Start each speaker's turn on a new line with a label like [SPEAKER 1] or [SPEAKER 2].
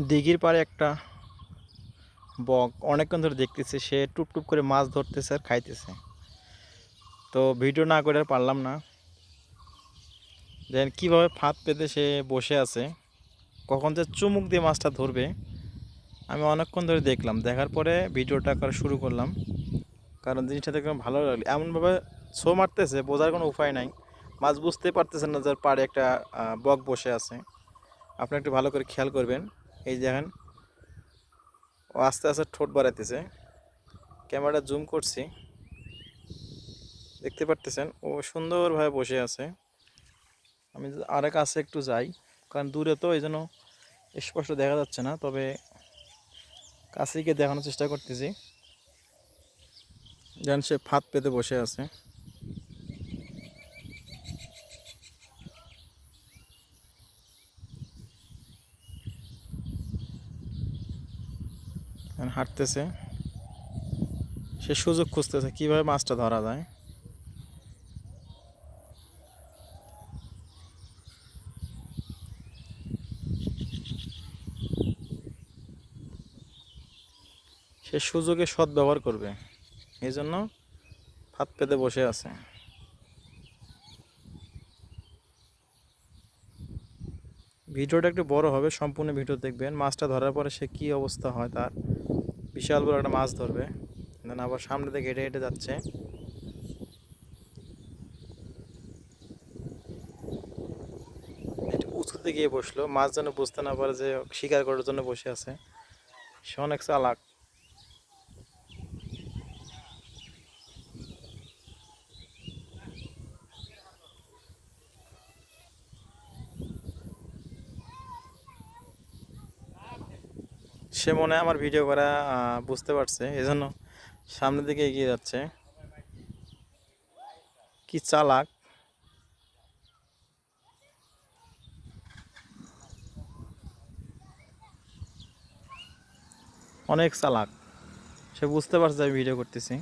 [SPEAKER 1] দিঘির পাড়ে একটা বক অনেকক্ষণ ধরে দেখতেছে, সে টুপ টুপ করে মাছ ধরতেছে আর খাইতেছে। তো ভিডিও না করে আর পারলাম না। দেখেন কীভাবে ফাঁদ পেতে সে বসে আছে, কখন যে চুমুক দিয়ে মাছটা ধরবে। আমি অনেকক্ষণ ধরে দেখলাম, দেখার পরে ভিডিওটা করা শুরু করলাম, কারণ জিনিসটা দেখলাম ভালো লাগলো। এমনভাবে ছো মারতেছে, বোঝার কোনো উপায় নাই। মাছ বুঝতেই পারতেছেন না যে পাড়ে একটা বক বসে আছে। আপনি একটু ভালো করে খেয়াল করবেন। এই দেখেন, ও আস্তে আস্তে ঠোঁট বাড়াইতেছে। ক্যামেরাটা জুম করছি, দেখতে পারতেছেন ও সুন্দরভাবে বসে আছে। আমি আরেক কাছে একটু যাই, কারণ দূরে তো এই জন্য স্পষ্ট দেখা যাচ্ছে না, তবে কাছে গিয়ে দেখানোর চেষ্টা করতেছি। যেন সে ফাঁদ পেতে বসে আছে। হাঁটতেছে, সে সুযোগ খুঁজতেছে কীভাবে মাছটা ধরা যায়। সে সুযোগে সদ্ব্যবহার করবে, এই জন্য ফাঁদ পেতে বসে আছে। ভিডিওটা একটু বড় হবে, সম্পূর্ণ ভিডিও দেখবেন। মাছটা ধরার পরে সে কী অবস্থা হয় তার। বিশাল বড় একটা মাছ ধরবে, দেন আবার সামনে থেকে হেঁটে হেঁটে যাচ্ছে। একটু উঁচুতে গিয়ে বসলো, মাছ যেন বুঝতে না পারে যে শিকার করার জন্য বসে আছে। সে অনেক চালাক। সে মনে হয় আমার ভিডিও করা বুঝতে পারছে, এজন্য সামনের দিকে এগিয়ে যাচ্ছে। কি চালাক! অনেক চালাক। সে বুঝতে পারছে আমি ভিডিও করতেছি।